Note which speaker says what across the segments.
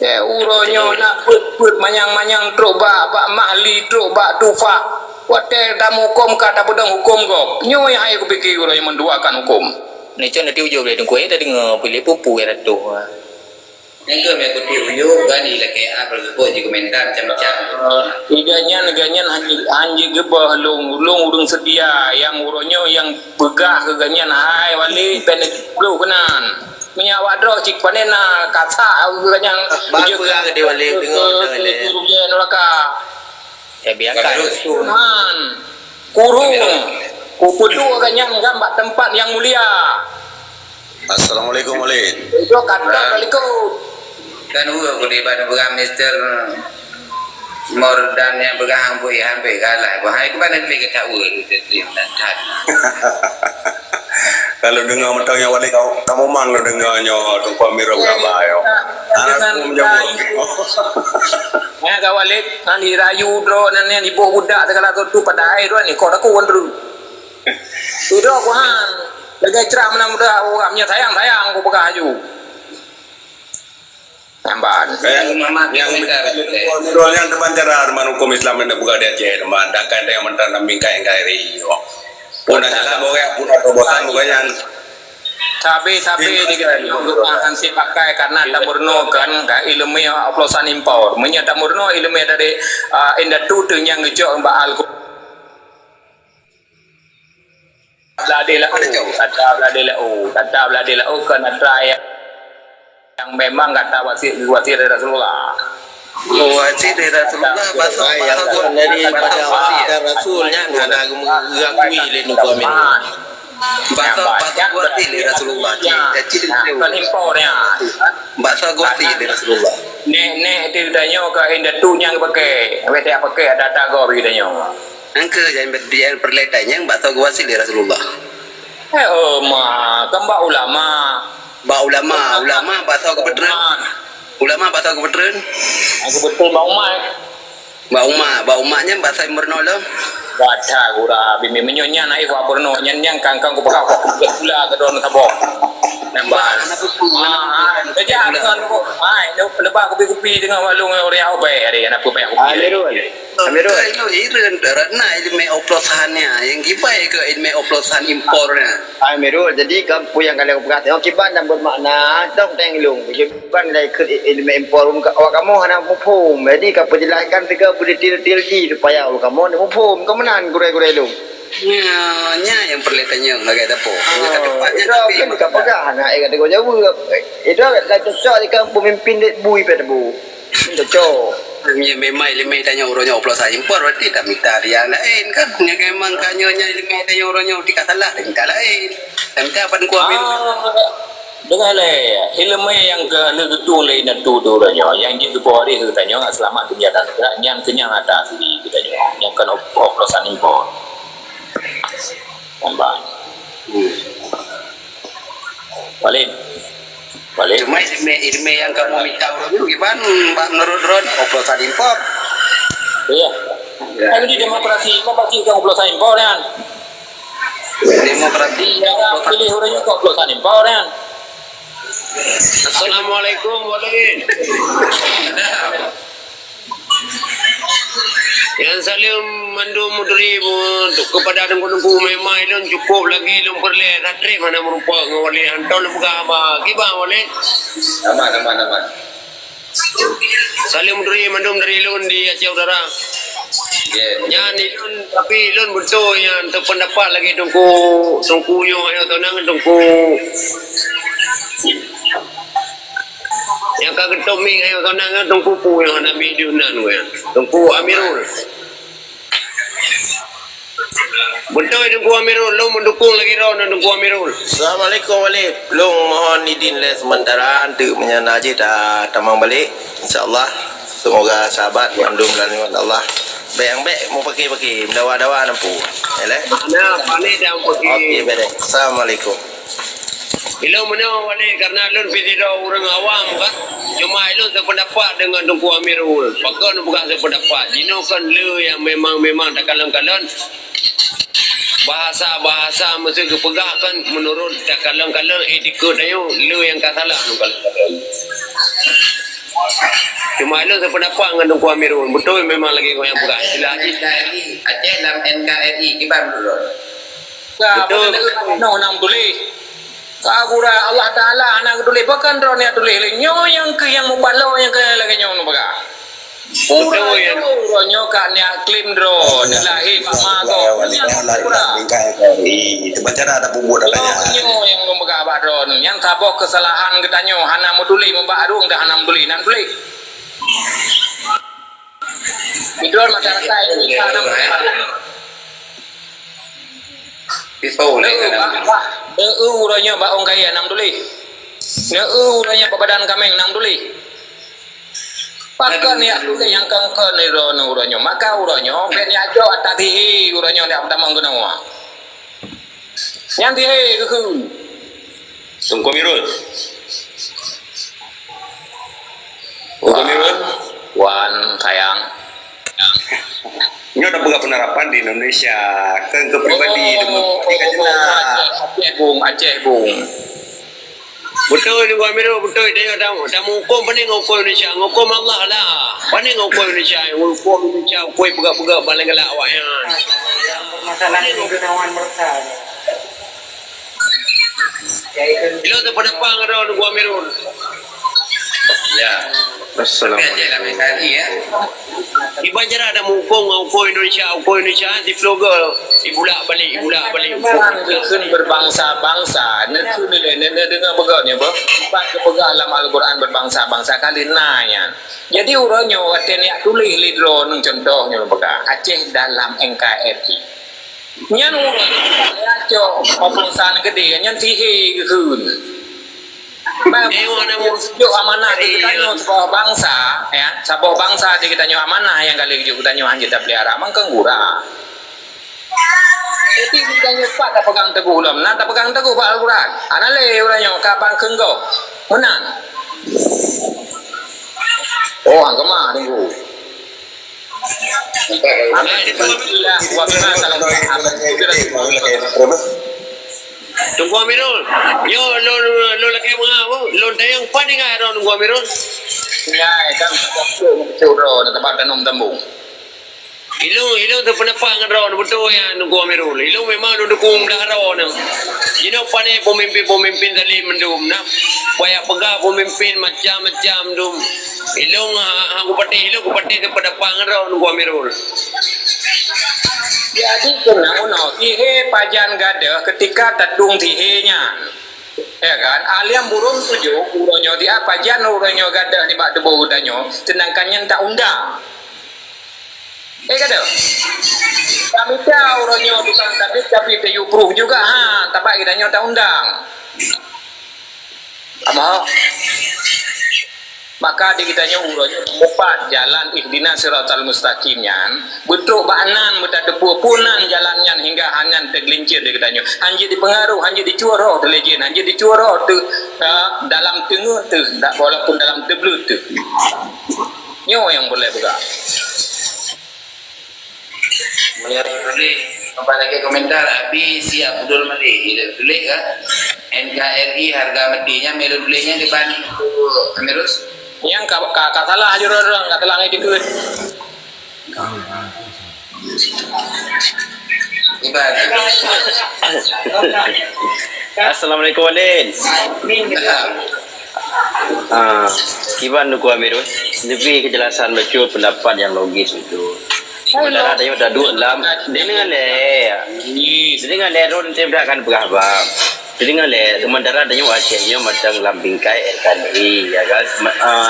Speaker 1: Uronyo nak put manyang-manyang truk bak mahli truk bak tufa. Wate damu hukum kata pedang hukum kok. Nyo yang aku fikir uronyo menduakan hukum.
Speaker 2: Ni cun nanti ujung boleh tunggu tadi pilih pupu ya tu.
Speaker 3: Yang ke me kuti uyu gani laki apa sebut di komentar macam-macam.
Speaker 1: Ganyan anji gebah long urung sedia yang uronyo yang begah ke ganyan hai wali pendek lu kenan. Minyak wadro cik panena kata aku ganyan
Speaker 2: Bagus ke dia wali dengar le.
Speaker 1: Urusan neraka.
Speaker 2: Ya biarkan.
Speaker 1: Tuhan kurung kupudu ganyan gambar tempat yang mulia.
Speaker 4: Assalamualaikum Walid.
Speaker 1: Itu kata kaliku.
Speaker 3: Kan aku di pada pegang Mister Mordan yang pegang hampir kalah. Bahaya ke mana beli ke tahu itu dan tad.
Speaker 4: Kalau dengar mentangnya Walid kamu mang lo dengarnya Tuan Miro berapa yo. Anakku menjawab.
Speaker 1: Ya kawalik kan dirayu dro nan ibu budak segala tu pada air ni kau aku wonder. Tu dro aku han. Lagi cerak mana muda orangnya sayang aku pegang aju. Tambahan.
Speaker 4: Yang Miro yang teman cara man hukum Islam ini bukan dia je teman. Dan kan yang mentang nambing kain kairi yo. Puna jalan boleh puna robotan bukannya.
Speaker 1: Tapi dikira akan si pakai karena tak murno kan ilmu oplosan impor. Menyata murno ilmu dari indatu tu yang ngejok mbak al. Kata bladila kan ada yang memang kata wasir Rasulullah.
Speaker 2: Wasi dari Rasulullah bahasa dari pada Rasulnya ada gangui le nu kami. Bahasa wasi dari Rasulullah.
Speaker 1: Kan impornya.
Speaker 2: Bahasa wasi dari Rasulullah.
Speaker 1: Nek ditanya ke indatu yang pakai, wete pakai ada tago ditanya.
Speaker 2: Angke yang perletanya bahasa wasi dari Rasulullah.
Speaker 1: Kembak ulama.
Speaker 2: Ulama bahasa kebetulan. Ulama bahasa kebetulan.
Speaker 1: Aku betul Mbak
Speaker 2: Umaknya bahasa Mernolo.
Speaker 1: Wadah gura bimi menyonya naik wa porno nyanyang kangkang ku bakal pula ke don sabo. Nambah. Kerja dengan ku. Lepas kopi dengan walung orang apa hari anak ku payah kopi.
Speaker 2: Amirul itu iran darana ilmu oplosannya yang kipai ke ilmu oplosan impornya.
Speaker 5: Amirul jadi kamu yang kalian berkata kiban dan bermakna dong tenglung kiban dari ke ilmu impor kamu hanya mufhum jadi kamu jelaskan tiga detail supaya kamu mufhum kamu nan gure-gure lu.
Speaker 2: Nya yang perletanya enggak ada po.
Speaker 5: Itu kan kamu pegang nak kata kau jawab. Itu lah cocok jika pemimpin bui pada bu. Cocok.
Speaker 2: Memang ilmu tanya orangnya oplosan impor berarti tak minta dia lain kan. Yang memang kanyonya ilmu tanya orangnya dikatalah minta lain. Tak minta apa ku ambil.
Speaker 1: Dengar ilmu yang ke legetu lain dan tu orangnya yang jitu hari ke tanya enggak selamat dunia dan akhirat yang kenyang ada sini kita yang kan oplosan impor. Tambah. Balik.
Speaker 2: Cuma ilmu yang kamu minta dulu gimana menurut Ron oplosan impor.
Speaker 1: Iya. Kalau di demokrasi kan oplosan impor kan.
Speaker 2: Demokrasi
Speaker 1: yang pilih orangnya kok oplosan impor kan.
Speaker 6: Assalamualaikum Walid. Yang saling mandu mudri untuk kepada dengku memang itu cukup lagi lum perle ratri mana merupa ngawali antau lum gama kiba Walid.
Speaker 3: Aman.
Speaker 6: Saling mudri mandu dari lun di Aceh Utara. Yang ilun tapi ilun betul yang terpendapat lagi tungku yo ayo tonang tungku yang kagak tomi ayo tonang tungku pu yang ada bidunan we tungku Amirul betul tungku Amirul lo mendukung lagi ron tungku Amirul.
Speaker 2: Assalamualaikum Walid. Long mohon izin le sementara untuk menyana aja dah tamang balik insyaallah. Semoga sahabat mandum dan Allah baik mau pakai dawa nampu. Yalah.
Speaker 6: Nah, pani dah pergi.
Speaker 2: Okey baik. Assalamualaikum.
Speaker 6: Ilmu mana Walid karena ilmu tidak orang awam kan. Cuma ilmu sependapat dengan Tungku Amirul. Pakai bukan sependapat. Jino kan le yang memang tak kalang-kalang. Bahasa mesti kepegang kan menurut tak kalang-kalang etika dia le yang tak salah nu kalang-kalang. Cuma elok sependapat dengan Tunku Amirul. Betul memang lagi kau yang pegang. Sila Haji.
Speaker 3: NKRI Aceh dalam NKRI kibar dulu.
Speaker 1: Betul. No nam tulis. Kagura Allah Taala anak tulis bahkan ron ya tulis nyo yang ke yang membalo yang ke lagi nyo no baga.
Speaker 6: Betul ya.
Speaker 1: Nyo kan yang klaim drone lahi pak mago. Yang kura.
Speaker 4: Terbantara ada bubur adanya.
Speaker 1: Nyo yang membaga abah drone yang tabok kesalahan kita nyo hana mau tulis membarung dah hana tulis nan tulis. Drone masyarakat ini kan
Speaker 3: Pisau leh kan.
Speaker 1: uranya ba ong kaya nam tulis. Uranya badan kami nam tulis. Pakan ya tulis yang kangkan ni uranya. Maka uranya ben ya jo atati uranya dak tamang kena wa. Yang dia ke
Speaker 4: Tunku Amirul. Tunku Amirul.
Speaker 1: Wan sayang.
Speaker 4: Ini udah buka penerapan di Indonesia ke pribadi
Speaker 1: Aceh bung.
Speaker 6: Betul Tunku Amirul, betul. Dia dah hukum paling hukum Indonesia. Hukum Allah lah. Paling hukum Indonesia. Hukum Indonesia. Hukum pegak-pegak paling gelak awaknya.
Speaker 7: Masalah itu gunawan mereka.
Speaker 6: Elok sependapat dengan Tunku Amirul.
Speaker 3: Ya. Aceh dalam NKRI ya.
Speaker 6: Iban jara ada hukum Indonesia di vlogger ibulak balik.
Speaker 1: Kan dekun berbangsa-bangsa, nekun dengan beganya bah. Pak kepegah dalam Al-Quran berbangsa-bangsa kali nanya. Jadi urangnya waten ya tulis lidro nung contohnya begah. Aceh dalam NKRI. Nyan urang ya co pemangsa gede nyan tihe gekun. Yuk amanah di kita nyo sebuah bangsa ya sebuah bangsa di kita nyo amanah yang kali kita nyo hanya tak pelihara mengkenggura. Jadi kita nyo pak tak pegang teguh ulam, nah tak pegang teguh pak Al-Quran. Anale orang nyo kapan kenggo menang. Oh angkemah tunggu. Alhamdulillah wa bima salam.
Speaker 6: Tunku Amirul, yo lo lagi mengaku, lo dayang paling air Tunku Amirul.
Speaker 1: Ya, kan curo na tempat tanam tembung.
Speaker 6: Ilong tu pendapat dengan Ron betul ya Tunku Amirul. Ilong memang dukung dah Ron. Jino pandai pemimpin tadi mendum nak. Banyak pegah pemimpin macam-macam dum. Ilong aku pati tu pendapat dengan Ron Tunku Amirul.
Speaker 1: Jadi kena uno tihe pajan gada ketika tadung tihenya. Ya kan, aliam burung tujuh uronyo dia pajan uronyo gada di bak debu udanyo, sedangkan tak undang. Gada. Kami tahu uronyo tukang tapi teyu proof juga ha, tapi idanyo tak undang. Apa? Maka di kitanya uronyo mupat jalan ihdina siratal mustaqimnya bentuk banan mudah depu punan jalannya hingga hanyan tergelincir di kitanya hanya dipengaruh hanya dicuaro telejin hanya dicuaro tu dalam tengu tu tak walaupun dalam teblu tu nyo yang boleh buka
Speaker 3: Melihat tulis apa lagi komentar habis siap betul mari tulis kan NKRI harga matinya melu tulisnya di ban Amirus
Speaker 1: yang katalah aja orang katalah ngai dikut
Speaker 8: Assalamualaikum Walid. Iban Tunku Amirul lebih kejelasan betul pendapat yang logis itu. Sementara ada yang dah dua dalam dia dengan le ron tem dah akan berabang. Jadi dengan le sementara ada yang Acehnya macam lambingkai NKRI ya kan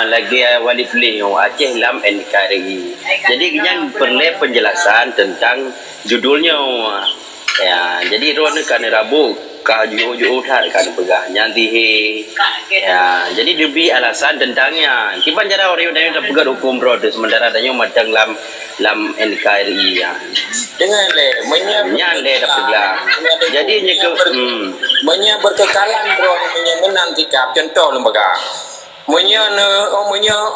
Speaker 8: lagi wali pilih yang Aceh lam NKRI. Jadi yang perlu penjelasan tentang judulnya ya jadi ron kan Rabu kaju kan pegah nyanti ya jadi lebih alasan tentangnya kiban cara orang yang dah pegang hukum road sementara adanya macam lam NKRI ya
Speaker 1: dengan le
Speaker 8: le dah pegang jadi nya ke
Speaker 1: berkekalan bro menang tikap contoh lembaga menye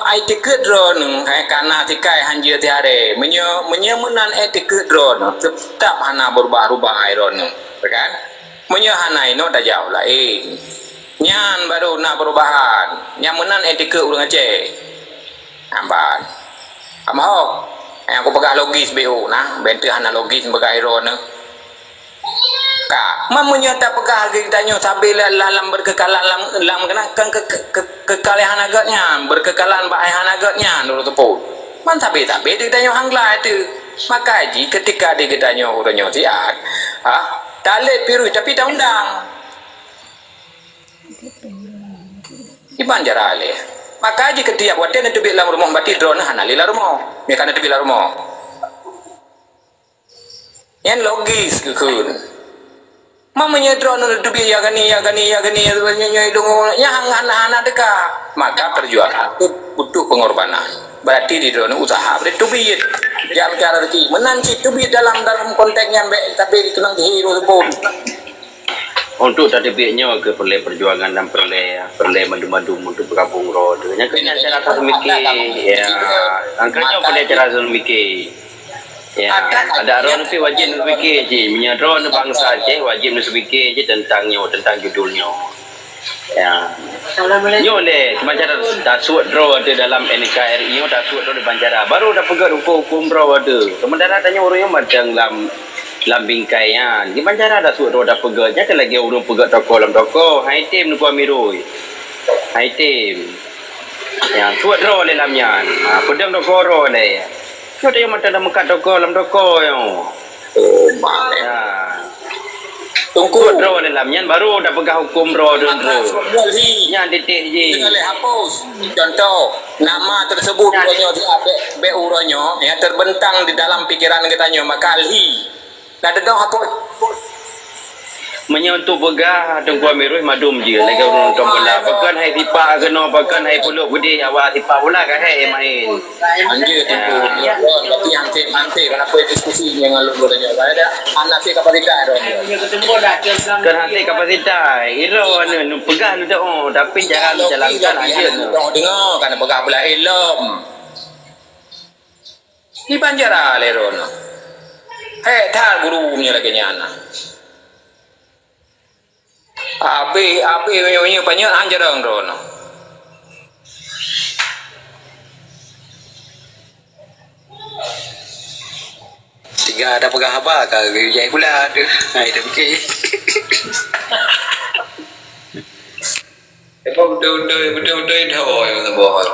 Speaker 1: ai tiket drone hai kana tikai hanje tiare menye menan tiket drone tetap hana berubah-ubah iron kan menye hanai no dah jauh lah nyan baru nak perubahan yang menan tiket urang Aceh Nampak. Amho. Yang aku pegang logis BO nah, bentuk hana logis pegang hero ni. Kak, mamanya tak pegang harga kita nyo sampai dalam berkekalan dalam kenakan kekalahan agaknya, berkekalan bahan agaknya nurut tepu. Man tapi kita nyo hangla itu. Maka ji ketika dia kita nyo urang nyo tiat. Tak leh piru tapi tak undang. Iban jara leh. Maka ji ketika buat dia nanti dalam rumah bati drone hana lila rumah. Dia kan nanti bila rumah. Yang logis kekun. Mamanya drone nanti ya gani yang hana dekat. Maka perjuangan itu butuh pengorbanan. Berarti di drone usaha berarti tubit. Dia bicara rezeki menanti tubit dalam konteks yang baik tapi dikenang hero pun.
Speaker 8: Untuk tadi biaknya ke perle perjuangan dan perle madu-madu untuk bergabung roh. Nya kena cara tak mikir. Ya, angkanya perle cara mikir. Ya, ada roh nanti wajib mikir je. Punya roh bangsa je wajib mikir je tentangnya, tentang judulnya. Ya. Nyo le macam dah suat roh ada dalam NKRI dah suat roh di Banjara. Baru dah pegang hukum roh ada. Sementara tanya orangnya macam dalam bingkai kan. Di Banjara dah suat roh dah pegang. Jangan lagi orang pegang toko dalam toko. Hai tim nu Amirul. Hai tim. Ya, suat roh le lamnya. Pedam toko roh le. Kau dah macam dah mekat toko dalam toko yang.
Speaker 1: Oh, mak.
Speaker 8: Ya.
Speaker 1: Tunggu
Speaker 8: roh dalam yang baru dah pegang hukum roh dan roh. Yang titik je.
Speaker 1: Jangan boleh hapus. Contoh, nama tersebut uronyo be uronyo yang terbentang di dalam pikiran kita nyo maka alhi. Tak ada dah hapus.
Speaker 8: Menyentuh begah Tengku Amirul madum je lagi orang tombola bahkan hai tipa kena bahkan hai puluk gede awak tipa pula kan hai main
Speaker 1: anjir tunggu tapi hantar kenapa diskusi yang lalu bolanya ada anak si kapasitas dong
Speaker 8: kan hati kapasitas iro nu pegah nu dah tapi jangan jalankan aja nu
Speaker 1: dengar kan pegah belah ilm di Banjara leron tar guru punya lagi nyana Abi punya banyak anjarang rono.
Speaker 3: Tiga ada pegang apa kau jadi pula tu. Itu fikir. Betul itu yang terbawa.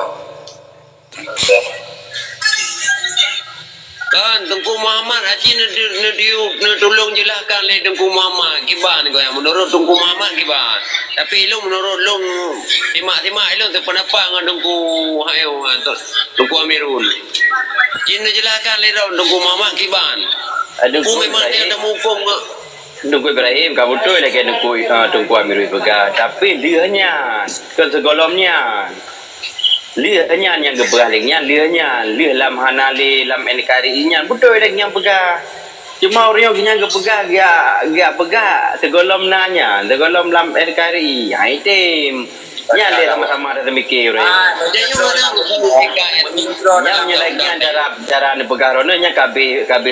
Speaker 6: Kan Tengku Muhammad Haji nak tolong jelaskan le Tengku Muhammad kiban kau yang menurut Tengku Muhammad kiban. Tapi lu menurut lu timak lu terpendapat dengan Tengku hayo Tengku Amirul. Jin jelaskan le Tengku Muhammad kiban. Aku memang dia ada hukum ke.
Speaker 8: Tengku Ibrahim kamu betul lagi Tengku Amirul pegang tapi dia nya kan segolomnya Lia yang keberalingnya lia lam hanali lam NKRI nya betul lagi yang pegang cuma orang yang kepegah gak pegah segolom nanya segolom lam NKRI hai tim nya dia sama-sama ada mikir orang yang menyelaikan cara ni pegah rona nya KB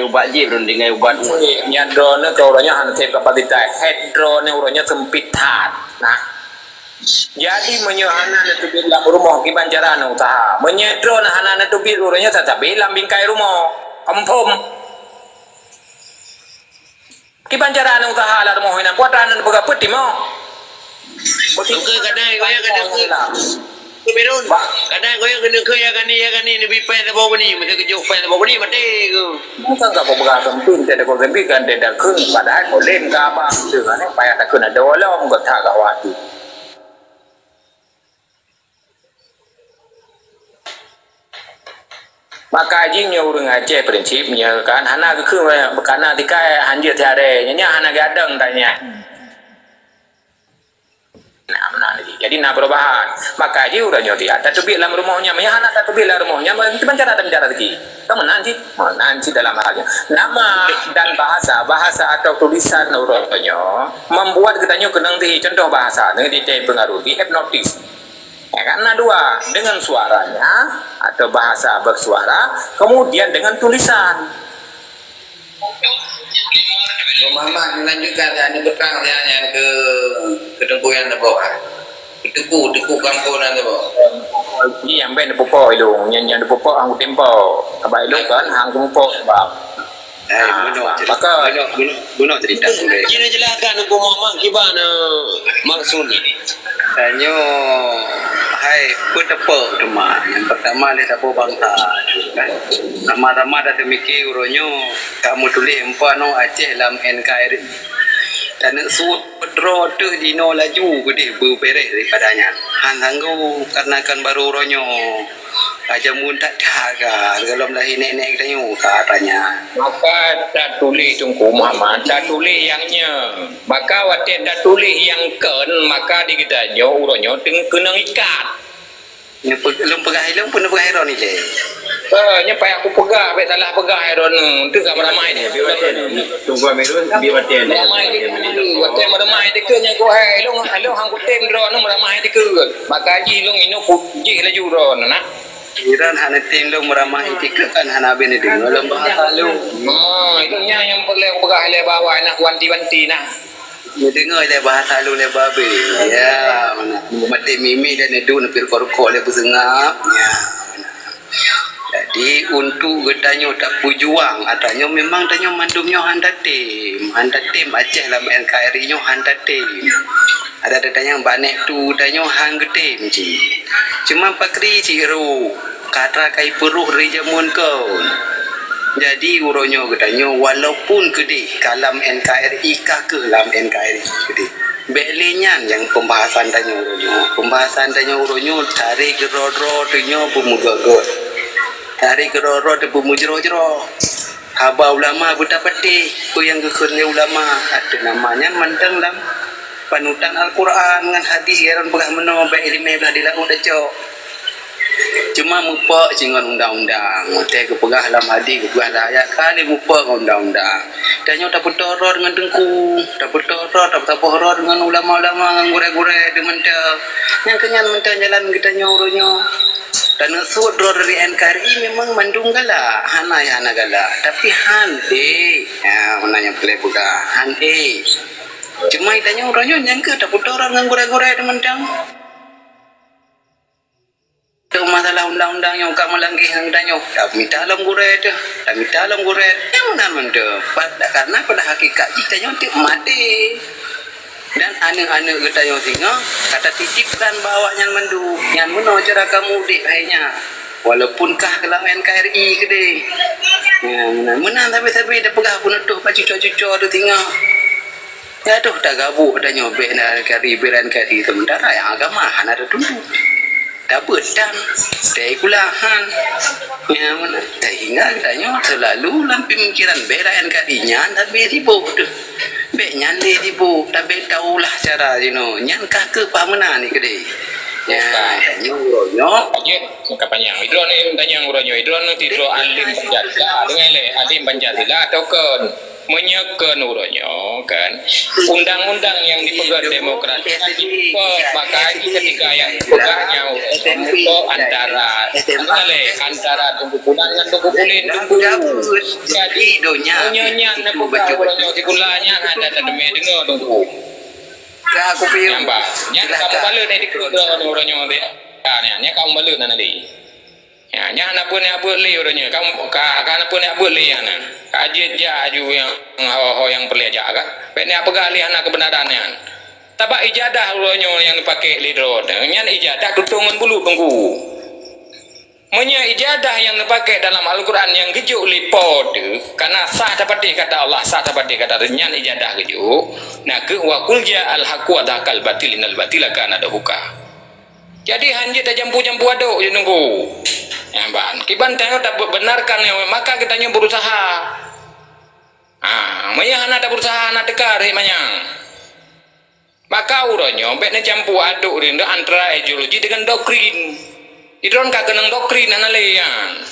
Speaker 8: ubat je belum dengan ubat
Speaker 1: nya drone ke orangnya hantar kapasitas head drone orangnya sempitan nah jadi menyohana na tubir dalam rumah ki Banjara na usaha. Menyedro na hana na tubir urangnya tetapi dalam bingkai rumah. Kampung. Ki Banjara na usaha la rumah ina buat ana baga peti mo.
Speaker 6: Okey kadang goyang kadang Kemirun. Kadang goyang kena ya gani ni bipai ta bawa ni mesti kejuk pai ta bawa ni mati ke.
Speaker 1: Bukan ka baga sempin te ko gembi kan te dah kun padahal ko len ka ba dengan payah tak kena dolong ko tak gawati. Maka jingnya urang Aceh prinsipnya kan hana ke bekana tikai hanjir tiare nya hana gadang tanya. Nah mana lagi. Jadi nak perubahan. Maka ji urang nyoti ada tubik dalam rumahnya, nya hana tak tubik dalam rumahnya, itu Banjara tak bicara lagi. Kamu nanti dalam halnya. Nama dan bahasa atau tulisan urangnya membuat kita nyo kenang di contoh bahasa dengan dipengaruhi hipnotis. Ya, karena dua dengan suaranya atau bahasa bersuara kemudian dengan tulisan
Speaker 3: Muhammad melanjutkan yang berperang yang ke Tengku yang bawah. Teku kampung yang bawah.
Speaker 1: yang ben popo ilung yang popo ang tempo abai lu kan hang popo bang maka
Speaker 7: Bunuh cerita boleh.
Speaker 6: Kira jelaskan aku Muhammad gimana maksudnya.
Speaker 7: Tanya, hai, petapa teman. Yang pertama dia tak bangsa, kan? Nama-nama dah termikir uronyo. Kamu tulis empat no Aceh dalam NKRI. Dan sudro tu dino laju gede berberes daripadanya. Han tanggu karena kan baru uronyo. Aja mun tak ada kalau lahir nenek kita nyu katanya.
Speaker 1: maka tak tulis tungku Muhammad tak tulis yangnya maka watin tak tulis yang ken maka di kita nyo uronyo kena ikat
Speaker 7: Ni belum pegang pun pegang ron ni je.
Speaker 1: nyampai aku pegah bet salah pegah iron tu kan ramai dia
Speaker 8: Tunggu Amirul biar mati
Speaker 1: ramai dia watin ramai dia ke yang ko hai long hang ko tem ron ramai dia ke maka ji long ino ku ji laju ron nak
Speaker 7: Iran hana tim lo meramah itikkan hana ben itu dalam bahasa lu.
Speaker 1: itu nya yang boleh aku pegah le bawah nak wanti-wanti nah
Speaker 7: Ni dengar le bahasa lu le babe. Ya, mana mati mimi dan itu nepir korko le besengap. Ya. Jadi untuk getanyo tak pujuang atanyo memang tanyo mandumnyo handatim Aceh dalam NKRI nyo handatim. Ada datanya banek tu tanyo hang getim ci. Cuma pakri ciru kata kai peruh rijamun kau. Jadi uronyo getanyo walaupun gede kalam NKRI ke dalam NKRI gede. Belenyan yang pembahasan tanyo uronyo tarik gerodro tunyo bumugagot. Tarik gerodro tu bumujro-jro. Haba ulama buta peti ku yang gekunnya ulama ada namanya manteng lam panutan Al-Quran dengan hadis yaran pegah meno baik ilmu belah dilaku daco. Cuma mupa cingon undang-undang. Mate ke pegah dalam hadis ke pegah ayat kali mupa undang-undang. Danyo tak bertoror dengan dengku, tak bertoror tak bertoror dengan ulama-ulama dengan gure-gure de menta. Yang kenyan menta jalan kita nyoronyo. Dan sudro dari NKRI memang mandung gala, hana gala. Tapi han menanya boleh buka han Cuma itanya orangnya nyangka tak putar orang dengan gure-gure teman-teman. Itu masalah undang-undang yang kamu langgi yang tanya. Tak minta alam gure tu, tak minta alam gure. Yang mana tu? Karena pada hakikat kita yang tiap mati. Dan anak-anak kita yang singa kata titipkan bawa yang mandu, yang mana cara kamu dik hanya. Walaupun kah kelam NKRI ke deh. Mana tapi dah pegah pun tu cucu-cucu tu tinggal. Ya tuh tak gabuk dah nyobek NKRI sementara yang agama ada tunduk. Tak bedan, tak kulahan. Ya mana? Tak ingat tanya selalu dalam pemikiran bela NKRI-nya tapi ribut tu. Bek nyande ribu, tapi tahulah cara nyan kah ke pamana ni kedai. Ya, tanya uronyo.
Speaker 1: Tanya panjang. Idron ni tanya uronyo. Idron ni tidro alim Pancasila dengan le alim Pancasila atau kan menyekan uronyo kan undang-undang yang dipegang demokrasi maka ketika yang pegahnya untuk antara tunggu punan dengan tunggu pulin tunggu jadi nyonya nak pegang uronyo tikulanya ada tademe dengar tunggu
Speaker 7: aku pilih
Speaker 1: nampak nya kamu balik ni dikro uronyo dia nya kamu balik nanti ya nya nak pun nak buat li uronyo kamu kan pun nak buat li ana kaji jaju yang yang perleja kan pene apa gali anak kebenarannya tabak ijadah uronyo yang dipakai lidro nyan ijadah tutungan bulu tunggu menya ijadah yang dipakai dalam Al-Quran yang gejuk lipod karena sah dapat kata Allah sah dapat kata nyan ijadah gejuk nak ke wa qul ja'al haqqu wa dhaqal batilinal batila kana dahuka jadi hanya tak jampu-jampu aduk je nunggu ya ban kiban tengok tak benarkan maka kita nyo berusaha maya anak tak berusaha anak dekar manyang maka uronyo bet na jampu aduk rindu antara ideologi dengan doktrin idron ka kenang doktrin analeyan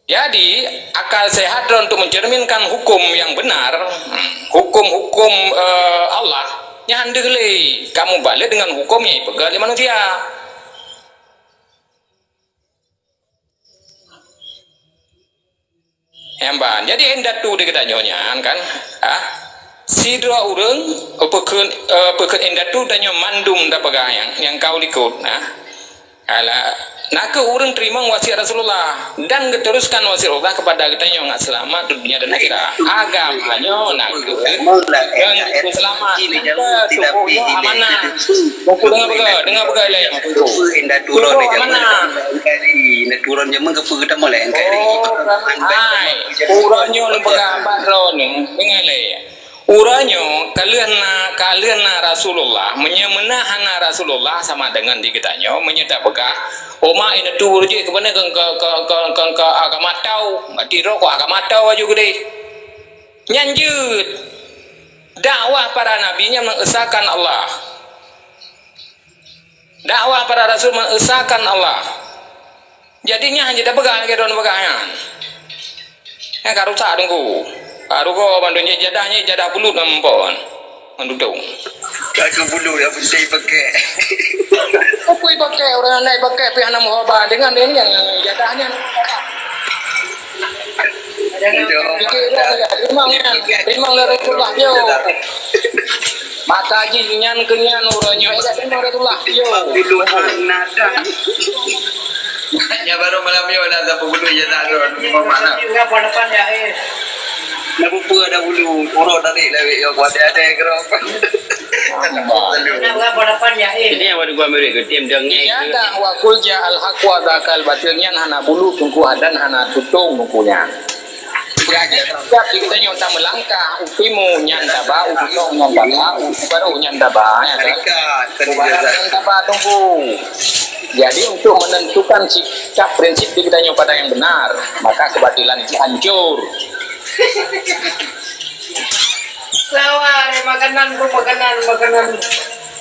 Speaker 1: jadi akal sehat untuk mencerminkan hukum yang benar hukum-hukum Allah nyandegle kamu balik dengan hukumnya pegal manusia. Emban, jadi hendak tu dia nyonya kan, si dua orang, pekerja hendak tu tanya mandum dah pegang yang kau likut, Alah, nak ke orang terima wasiat Rasulullah dan keteruskan wasiat Allah kepada kita yang nak selamat dunia dan akhirat. Agamanya nak ke yang itu selamat. Kita tubuhnya amanah. Buku dengar betul lah yang itu.
Speaker 7: Indah turun dia amanah. Indah turun je mengapa kita mulai engkau ini.
Speaker 1: Hai, uranya lembaga baron dengar lah. Uranya kalian Rasulullah menahan Rasulullah sama dengan di kitanya menyedak bekah oma ini tur je ke mana ke agama tahu mati rokok agama tahu aja gede nyanjut dakwah para nabinya mengesahkan Allah, dakwah para rasul mengesahkan Allah, jadinya hanya dah bekah ke don bekahan karusak dengku. Baru kau bandunya jadah bulu nampon mandudung.
Speaker 7: Aku bulu dah penting pakai.
Speaker 1: Apa pakai orang naik pakai pihak nama hoba dengan ini yang jadahnya. Fikir dia rimang dari Rasulullah yo. Maka ji nyan kenyan uranya dari Rasulullah yo.
Speaker 7: Bulu nada.
Speaker 3: Ya baru malam yo ada bulu jadah don. Mana?
Speaker 9: Enggak pada depan ya.
Speaker 7: Nak buka ada bulu, turun tadi lagi yo kuat ada kerap.
Speaker 9: Enggak pada depan ya.
Speaker 8: Ini yang baru gua ambil ke tim dengeng.
Speaker 1: Iya wa kul ja'al haq wa zakal batilnya hana bulu tungku hadan hana tutung tungkunya. Jadi kita nyonta melangkah upimu nyanda ba upino nyanda ba baru nyanda ba ya nyanda ba tunggu. Jadi untuk menentukan sikap prinsip kita pada yang benar, maka kebatilan itu hancur.
Speaker 9: Lawan makanan.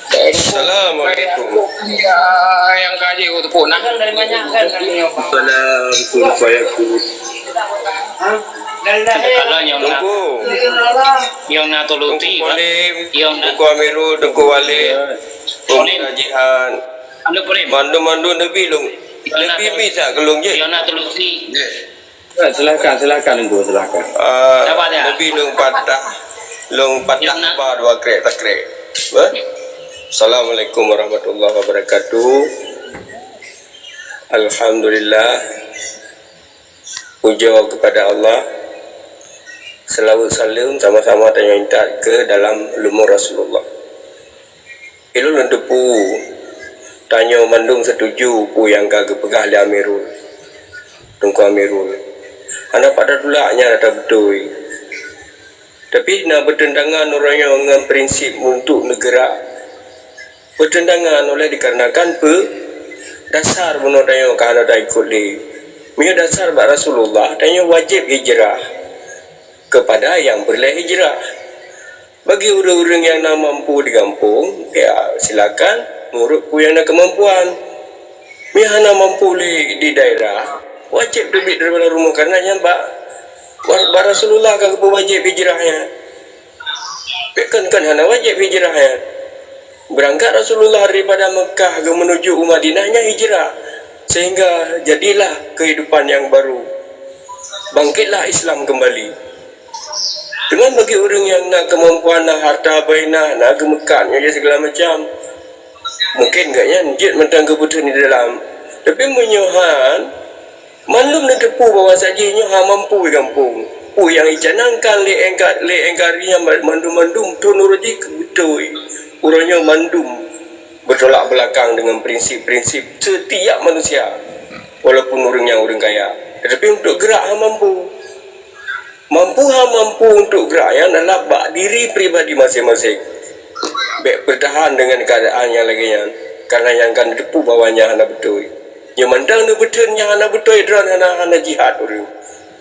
Speaker 2: Assalamualaikum.
Speaker 1: Ya, yang kaji itu pun nah
Speaker 9: Dari banyak kan dari apa?
Speaker 2: Assalamualaikum.
Speaker 9: Dari lahir.
Speaker 6: Kalau yang nak yang nak toluti yang nak
Speaker 2: Tengku Amirul, Tengku Walid, pengajian.
Speaker 6: anda boleh
Speaker 2: Mandu Nabi long. Nabi bisa kelong je.
Speaker 6: yang nak toluti.
Speaker 8: Silakan Engku, silakan.
Speaker 6: Dapat dia?
Speaker 2: Nabi long patah
Speaker 6: Yang nak-
Speaker 2: bar dua krek tak krek. Assalamualaikum warahmatullahi wabarakatuh. Alhamdulillah. Puja kepada Allah. Selawat salam sama-sama tanya minta ke dalam lumur Rasulullah. Ilu lendepu tanya mandung setuju pu yang kagak pegah li Amirul. Tungku Amirul. Anak pada tulaknya ada betul. Tapi nak bertentangan orangnya dengan prinsip untuk negara. Bertentangan oleh dikarenakan dasar menurut yang kerana dah ikut li. Punya dasar bak Rasulullah tanya wajib hijrah kepada yang boleh hijrah. Bagi orang-orang yang nak mampu di kampung, ya silakan murut pu yang ada kemampuan. Yang nak mampu di daerah, wajib debit daripada rumah kerana yang bak Rasulullah kagak wajib hijrahnya. Kan hana wajib hijrahnya. Berangkat Rasulullah daripada Mekah ke menuju Madinahnya hijrah. Sehingga jadilah kehidupan yang baru. Bangkitlah Islam kembali. Dengan bagi orang yang nak kemampuan, nak harta bainah, nak ke Mekah, nak segala macam. Mungkin enggaknya njit mentang kebutuhan di dalam. Tapi menyohan malum nak tepu bahawa sajinya mampu di kampung. Yang icanangkan le engkarinya mandum tu nuruti betul. Urangnya mandum bertolak belakang dengan prinsip-prinsip setiap manusia. Walaupun orangnya orang kaya. Tetapi untuk gerak mampu. Mampu untuk gerak yang adalah bak diri pribadi masing-masing. Baik bertahan dengan keadaan yang laginya. Karena yang akan tepu bawahnya hana betul. Yang mandang na betul yang hana betul idran hana jihad orang.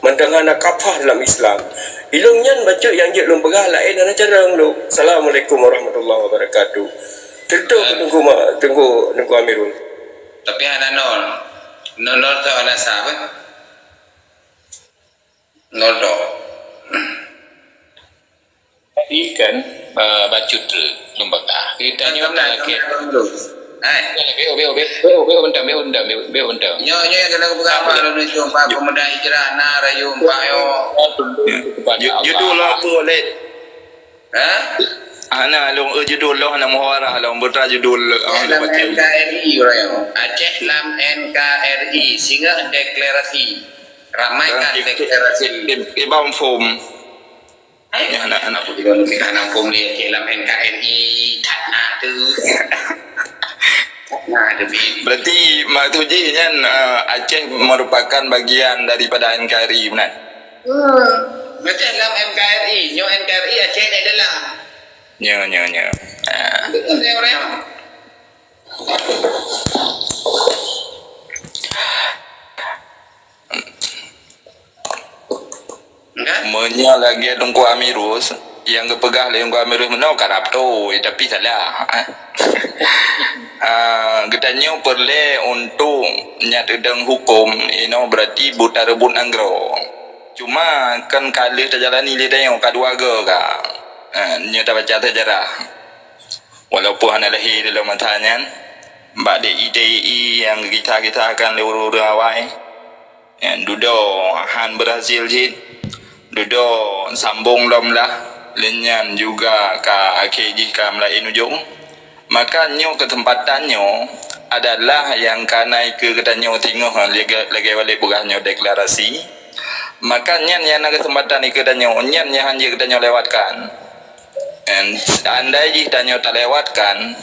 Speaker 2: Mandang hana kafah dalam Islam. Ilungnya baca yang je belum pegah lain hana cara lu. Assalamualaikum warahmatullahi wabarakatuh. Tentu tunggu Amirul.
Speaker 3: Tapi ada nol tu ada siapa? Nol tu.
Speaker 1: Ikan bacut lembaga. Kita nyoba lagi.
Speaker 3: Hai.
Speaker 1: Bentar.
Speaker 3: Nyo yang kena berapa lalu jumpa pemuda hijrah na rayu pak yo.
Speaker 2: Judul apa Lid?
Speaker 3: Ha?
Speaker 2: Ana long judul lo ana muhara long putra judul
Speaker 3: Dalam NKRI orang Aceh dalam NKRI sehingga deklarasi ramaikan deklarasi
Speaker 2: ibam form ya anak-anak
Speaker 3: di dalam kampung dia dalam NKRI tak nak tu tak nak lebih
Speaker 2: berarti Maktuji kan Aceh merupakan bagian daripada NKRI benar?
Speaker 3: macam dalam NKRI nyo NKRI Aceh ni adalah
Speaker 2: Nya.
Speaker 3: betul saya orang enggak
Speaker 2: Menya lagi Tungku Amirus yang kepegah lah Tungku Amirus menau karap tu tapi salah. Katanya perlu untuk nyatedang hukum berarti buta rebut anggro. Cuma kan kali terjalani dia tengok kedua ke nya tak baca sejarah. Walaupun anak lahir dalam matanya mbak DI yang kita akan lewur awal yang duduk han Brazil jid duduk sambung lom lah lenyan juga ka AKJ ka Melayu ujung makanya kesempatannya adalah yang kanai ke katanya tengok lagi balik bugahnya deklarasi makanya yang nak kesempatan ni katanya nyan yang hanya katanya lewatkan and andai ditanya tak lewatkan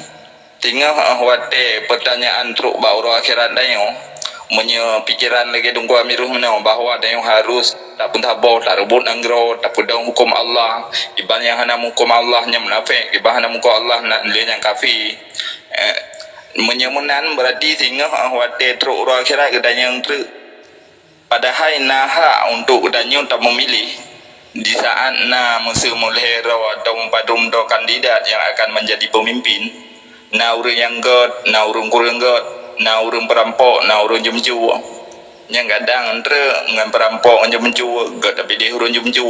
Speaker 2: tinggal wate pertanyaan truk bauru akhirat dayo menye pikiran lagi Tungku Amirus menau bahawa dayo harus tak pun tabau tak rebut anggro tak pedang hukum Allah iban yang hana hukum Allah nya munafik iban hana hukum Allah nak yang kafir menyemunan berarti tinggal wate truk bauru akhirat kedanya truk padahal naha untuk kedanya tak memilih di saat musuh mulhero atau padumdo kandidat yang akan menjadi pemimpin urang yang god urang kurang god urang perampok urang jemju yang kadang entre dengan perampok jemju god tapi dia urang jemju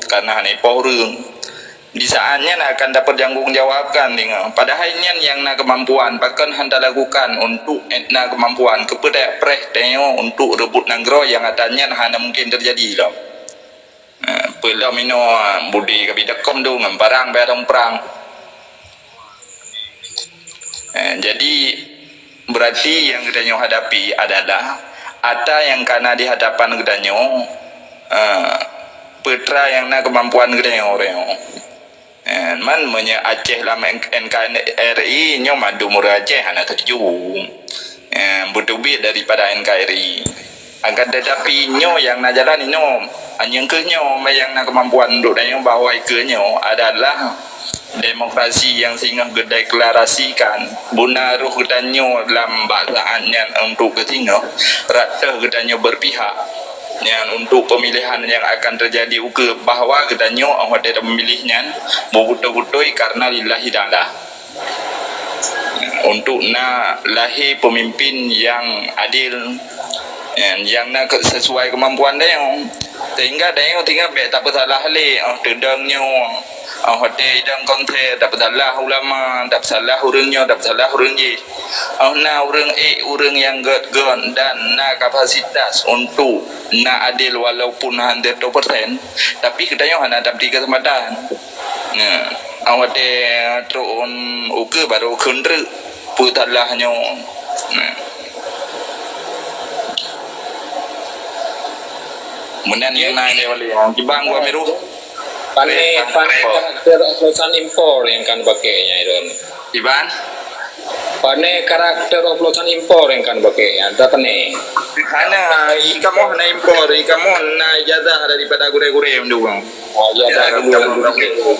Speaker 2: karena nipu urang di saatnya akan dapat tanggungjawabkan dengan padahal yang nak kemampuan bahkan hendak lakukan untuk nak kemampuan kepada preh tengok untuk rebut nanggro yang adanya hanya mungkin terjadi lah Pela mino budi kabita kom tu dengan barang bayar perang. Jadi berarti yang kita hadapi adalah ada yang karena di hadapan kita putra yang nak kemampuan kita orang. Man punya Aceh dalam NKRI nyo madu murah Aceh anak terju. Berdubit daripada NKRI. Akan tetapi nyo yang nak jalan nyo yang kenyo yang nak kemampuan untuk dan bahawa ikanyo adalah demokrasi yang sehingga gedeklarasikan bunaruh ketanyo dalam bahasaannya untuk ketinggal rata ketanyo berpihak yang untuk pemilihan yang akan terjadi uke bahawa ketanyo awak tidak memilihnya bebutul-butul karena lillahi ta'ala untuk nak lahir pemimpin yang adil yang nak sesuai kemampuan dia sehingga dia tinggal tak bersalah le tendangnya hotel dan konten tak bersalah ulama tak bersalah urangnya tak bersalah urang je urang yang god dan nak kapasitas untuk nak adil walaupun 100% tapi katanya hanya dapat kesempatan hotel turun uke baru kendra putalahnya Munan yang naik wali Jibang gua meru.
Speaker 1: Pane karakter oplosan impor yang kan pakainya itu.
Speaker 2: Iban.
Speaker 1: Pane karakter oplosan impor yang kan pakainya. Ada pane.
Speaker 2: Karena kamu na impor, kamu na jatah daripada gure-gure mendung.
Speaker 1: Oh jatah dulu.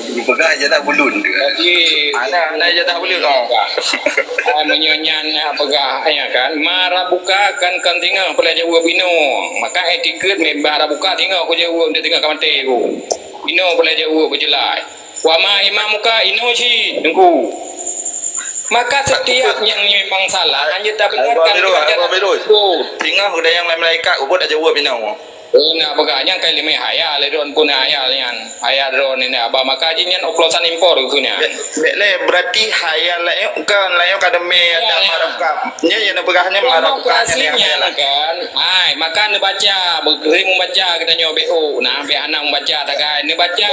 Speaker 2: Dipegang jatah bulun.
Speaker 1: Jadi
Speaker 2: na jatah bulun.
Speaker 1: Menyonyan apakah ya kan mara buka kan tinggal pelajar gua bino maka etiket membara buka tinggal aku jauh dia tinggal kamante aku bino pelajar gua berjelai wama imam muka ino si nunggu maka setiap yang memang salah hanya tak benarkan
Speaker 2: tinggal udah yang malaikat aku dah jawab bino
Speaker 1: Nak pegahnya kai lima haya le don pun haya nian. Haya don ni aba maka jinyan oplosan impor ku nian.
Speaker 2: Le berarti hayal lah kan lah kademe ada marabkap. Nya yang begahnya marabkap
Speaker 1: Aslinya kan. Ai maka ne baca begeri membaca kita nyo BO. Nah be anak membaca tak kan. Ne baca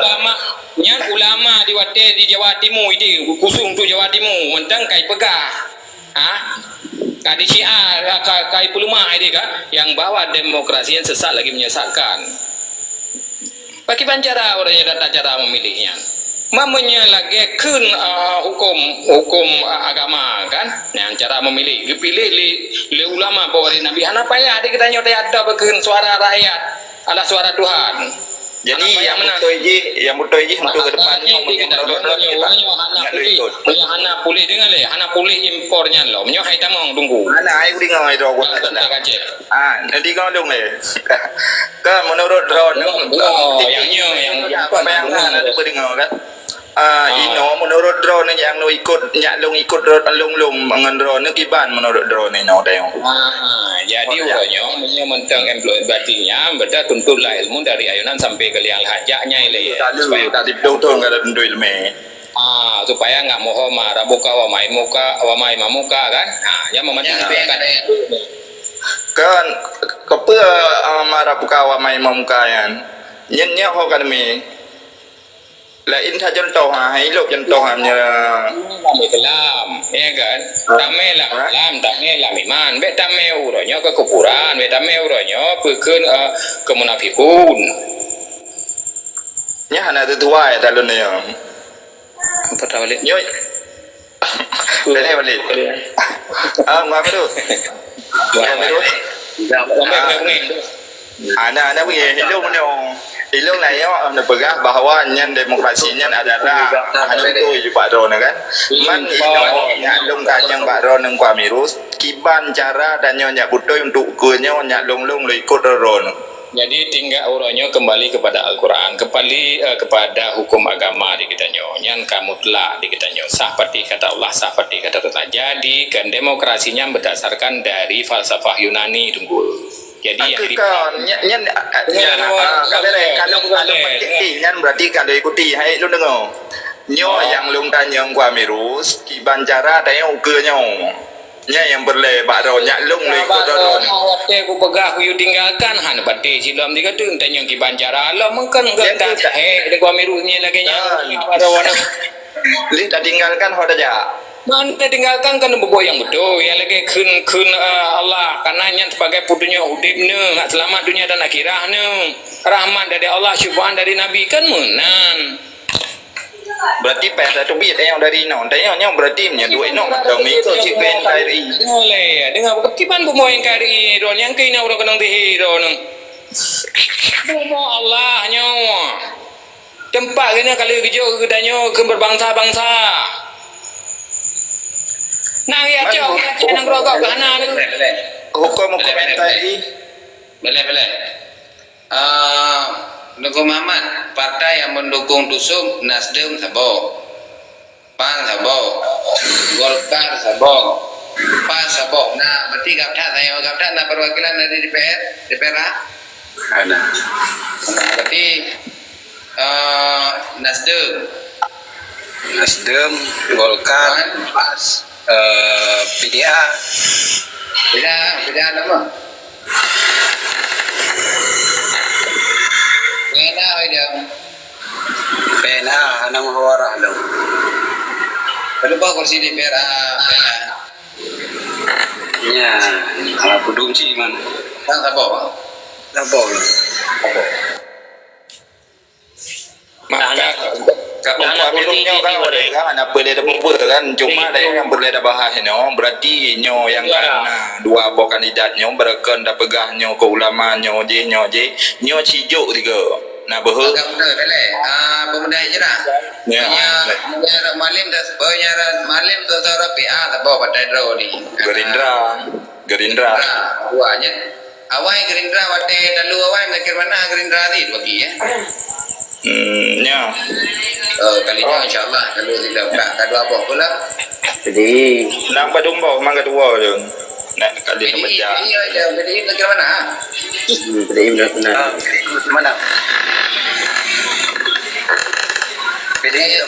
Speaker 1: ulama nyan ulama di Wate di Jawa Timur ini kusung tu Jawa Timur mentang kai pegah. Kadi Syiah kai pulumah ini kan yang bawa demokrasi yang sesat lagi menyesatkan. Bagi bancara orangnya data cara memilihnya. Mamanya lagi kun hukum agama kan, yang cara memilih pilih li ulama bawa Nabi. Hana payah dia kita nyotai ada berkeun suara rakyat, ala suara Tuhan.
Speaker 2: Jadi yang betul ini untuk ke depannya
Speaker 1: hana pulih dengan le, hana pulih impornya lo. Menyo hai tamong tunggu.
Speaker 2: Ana ai udah ngai do gua tak ada. Nanti kau dong le. Kan menurut drone yang ada berdengar kan. Ino menurut drone yang lo ikut lung dengan drone kiban menurut drone ino tengok.
Speaker 1: Jadi orangnya mentang employ batinya berda tuntutlah ilmu dari ayunan sampai ke liang hajaknya ile
Speaker 2: supaya tadi betul enggak ada tundul me.
Speaker 1: Supaya enggak moho marabuka wa mai mamuka kan. Yang mementingkan
Speaker 2: kan kepe marabuka wa mai mamuka yan. Nya ho kan me. Lain saja contoh hai lok contoh hanya
Speaker 1: Islam ya kan tamela iman be tamel uronya ke kuburan be tamel uronya pekeun kemunafikun
Speaker 2: nya hana tu tuai talun ni
Speaker 1: apa tahu balik
Speaker 2: nyoy balik ngapa tu ngapa tu ana begini hidup này nó bergah bahwa nyan demokrasinya adalah hanya itu Pak Ron kan man nyalung kanyang Pak Ron ng Kwamirus kiban cara dan nyonya butoy untuk kunya nyalung ikut Ron.
Speaker 1: Jadi tinggal orangnya kembali kepada Al-Quran, kembali kepada hukum agama di kita nyan kamu telah di kita sah seperti kata Allah, sah seperti kata Tuhan. Jadi kan demokrasinya berdasarkan dari falsafah Yunani tunggu. Jadi
Speaker 2: yang kalau berarti kalau ikuti hai lu dengar nyo yang lung tanyang Kwamirus kiban cara tanya ukurnya nya yang berlebar nya lung le ikut ron
Speaker 1: aku pegah aku tinggalkan han bati silam dikatun tanyang kiban cara Allah mungkin ganda de Kwamirus ni lagi nya ron
Speaker 2: li tak tinggalkan ho aja.
Speaker 1: Mana tinggalkan kan bobo yang betul yang lagi kun Allah karena yang sebagai putunya hudibnya selamat dunia dan akhirahnya rahmat dari Allah syubhan dari Nabi kan menan
Speaker 2: berarti pada tu bit yang dari non tanya berarti nya duit non demi ikut cipen KRI
Speaker 1: boleh dengar kipan bobo yang KRI don yang kena orang kenang di don bobo Allah nyawa tempat kena kali kerja kedanya ke berbangsa-bangsa. Nang ya jauh nang rokok ke ana ni.
Speaker 2: Hukum komentari.
Speaker 3: Boleh. Dukung Muhammad, partai yang mendukung Tusum, Nasdem sabok. PAN sabok. Golkar sabok. PAS sabok. Nah, berarti Gapta nak perwakilan dari DPR
Speaker 7: Ada.
Speaker 3: Berarti Nasdem, Golkar, PAS, PDA. PDA nama?
Speaker 7: PNA anang huwarah dong.
Speaker 3: Kenapa kursi DPR PNA?
Speaker 7: Ya, ala pudung sih man.
Speaker 3: Kan sabok?
Speaker 7: Sabok.
Speaker 2: Maka kalau belumnya kan ada berbeda kan cuma ada yang berbeda bahasnya berarti nyo yang karena dua bok kandidatnya berken dah pegahnya ke ulamanya nyo cijuk tiga nah behul
Speaker 3: pemuda hijrah malim saudara PA sabok partai dro ni
Speaker 2: Gerindra
Speaker 3: buahnya awai Gerindra wate dalu awai mikir mana Gerindra ni bagi ya
Speaker 2: nya
Speaker 3: kalinya insyaallah kalau tidak kadu apa pula
Speaker 2: jadi nang padumbo mangga dua je nak kali nak
Speaker 3: PDI
Speaker 2: baca.
Speaker 3: iya aja PDI negara mana?
Speaker 8: PDI benar.
Speaker 7: Mana?
Speaker 3: PDI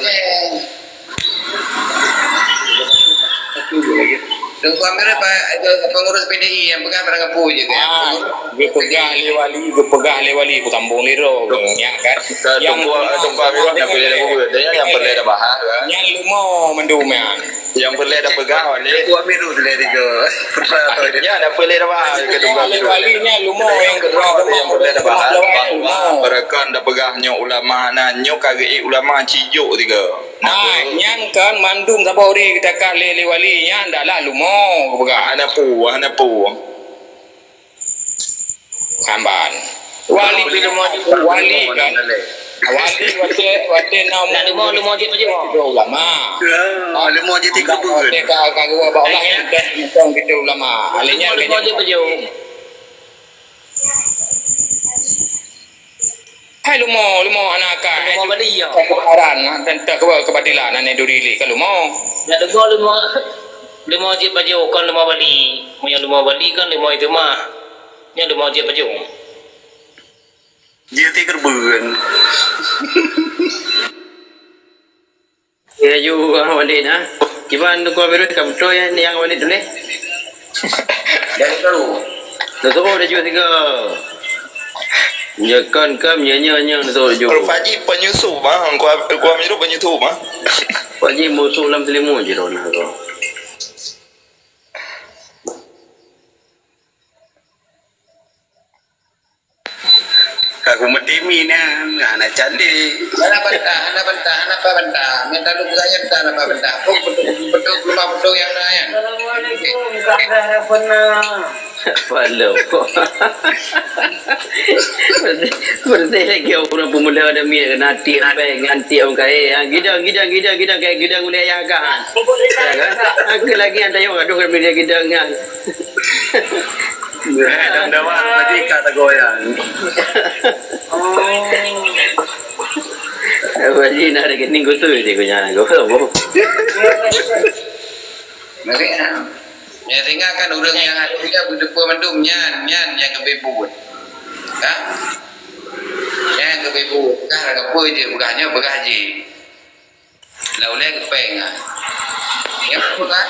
Speaker 3: Tunggu ambil apa ada pengurus PDI yang pegang barang apa je kan?
Speaker 1: Dia pegang le wali ku kampung lero ya kan.
Speaker 2: Tunggu Amirul nak pilih lagu dia yang perlu dah bahas kan.
Speaker 1: Yang lumo menduman.
Speaker 2: Yang perlu dah pegang ni.
Speaker 7: Aku Amirul dulu juga.
Speaker 2: Ya dah boleh dah bahas ke Tunggu Amirul.
Speaker 1: Walinya lumo yang kedua
Speaker 2: yang perlu dah bahas mereka dah pegahnya ulama nanyo kagak ulama cijuk tiga.
Speaker 1: Yang kan mandum sabori kita kan le walinya ndalah lumo ku pegang.
Speaker 2: Ana pu.
Speaker 1: Hamban. Wali kan wali wate nama lumo je ulama.
Speaker 7: Ada mau jadi kebun.
Speaker 1: Mereka kagak bawa Allah yang kita ulama. Alinya
Speaker 8: Lumo je baju.
Speaker 1: Hai lumo anak
Speaker 8: Lumo bali ya.
Speaker 1: kebenaran dan kebatilan ane durili kalau mau
Speaker 8: Nak dengar lumo je baju kan lumo bali. Yang lumo bali kan lumo itu mah. Yang lumo je baju.
Speaker 7: Jadi kebun.
Speaker 8: Ya juga walid nah. Gimana Tunggu Amirul kamu tu yang walid dulu?
Speaker 3: Dari dulu.
Speaker 8: Betul dah juga tiga. Ya kan nyanyi betul juga.
Speaker 2: Kalau Faji penyusup mah, Tunggu Amirul penyusup mah.
Speaker 8: Pak Ji musuh dalam selimu je dah nak.
Speaker 7: Aku medimi nah, anak cantik.
Speaker 3: Anak bantah. Minta lu bukanya apa bantah. Betul yang lain.
Speaker 9: Assalamualaikum Kak Darapana.
Speaker 8: Walau. Berarti lagi orang pemula ada minat nanti orang kaya. Gidang kayak gidang wilayah kan. Aku lagi yang tanya gaduh kan media gidang kan.
Speaker 7: Dawan tadi kata goyang.
Speaker 8: Wajib nak ada kening kutu je kau jangan kau.
Speaker 3: Mari ya sehingga kan orang yang ada juga berdepa mendum nyan yang kebebut. Kan? Yang kebebut kan apa je begahnya begaji. Laulai kepeng ah. Ya bukan?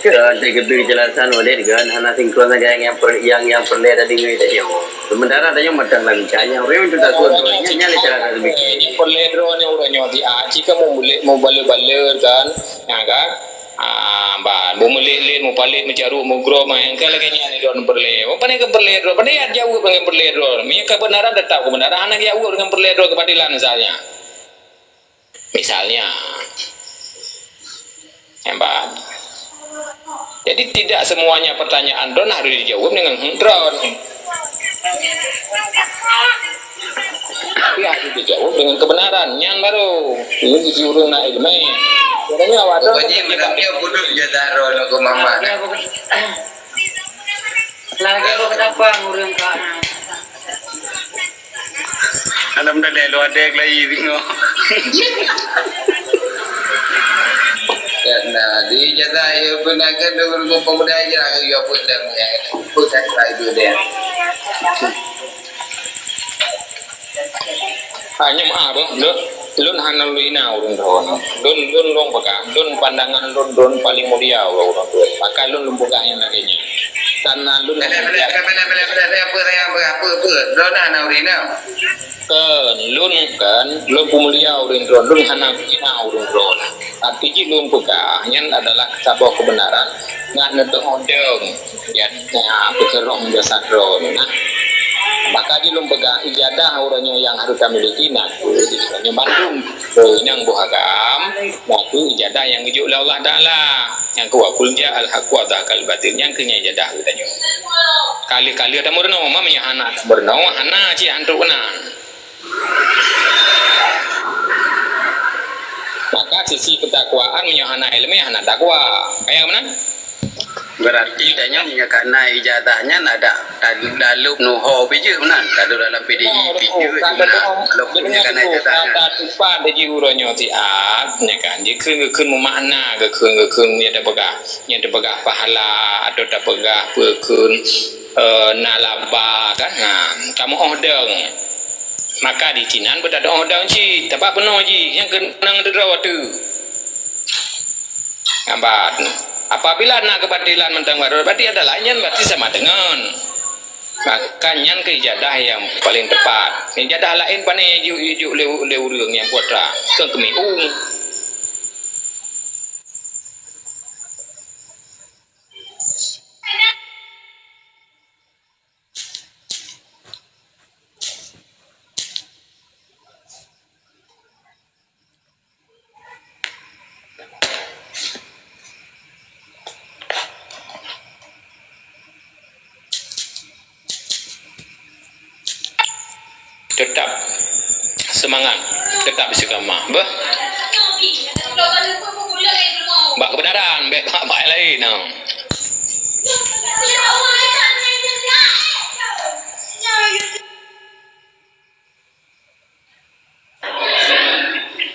Speaker 8: Ada kebiri jelasan oleh kan anak tingkong saja yang perlu ada dengar tadi. Sementara ada yang madang lagi cahaya. Orang itu tak suruh nyali cara lebih.
Speaker 1: ini perledro ni orangnya di jika mau balik kan ya kan mau melilit mau palit mencaru mau grow yang kalau kayaknya ni don perle apa ni perledro apa ni jauh dengan perledro ni kebenaran tetap kebenaran anak jauh dengan perledro kebatilan misalnya hebat. Jadi tidak semuanya pertanyaan don harus dijawab dengan drone. Tapi harus dijawab dengan kebenaran. Yang baru ini disuruh naik ini. Katanya wadah.
Speaker 3: Pokoknya menangnya bodoh je taruh nak ke mama.
Speaker 9: Lagi aku kenapa ngurung Kak?
Speaker 7: Alam dah lelu ada lagi tengok.
Speaker 3: Nah, di jatah ia pernah kan dengan pemuda aja ia pun dah ya. Pun saya itu dia.
Speaker 1: Hanya maaf lun hanal luina urun rono. Lun long peka. Lun pandangan lun paling mulia urun tu. Maka lun buka yang lainnya. Tanah lun
Speaker 3: Apa. Rona naurina.
Speaker 1: Kan lun pemulia urun rono. Lun hanal luina urun rono. Artinya lun buka yang adalah sabah kebenaran. Ngan netok odeng. Ya, berkerong jasa rono. Maka di lembaga ijadah orangnya yang harus kami miliki naku di sekolahnya Bandung yang buhagam naku ijadah yang dijuk oleh Allah Ta'ala yang kuwakul ja al-haq wa dhaqal batil yang kenya ijadah katanya kali-kali ada murno mamanya anak berno anak ci antuk kenan maka sisi ketakwaan menyahana ilmi anak takwa kayak mana
Speaker 7: Berarti tanya karena ijazahnya ada dalam Nuho biji mana dalam PDI biji mana kalau punya kan aja tak
Speaker 1: ตาตุปาได้อยู่รอญอที่อาเนี่ยกันยี่ขึ้นมุมานาก็ขึ้นเนี่ยตะปะกะpahala atauตะปะกะเพื่อคืนnalaba kan nah kamu odeng maka di Cinan berada odeng ci tempat penuh ji yang kenang derawa tu gambar apabila nak kebatilan mentang berarti ada lainnya berarti sama dengan maka nyan ke ijadah yang paling tepat ijadah lain pane ijuk leu reung yang putra ke kemiung tetap semangat, tetap istiqamah. Bak kebenaran, bak lain.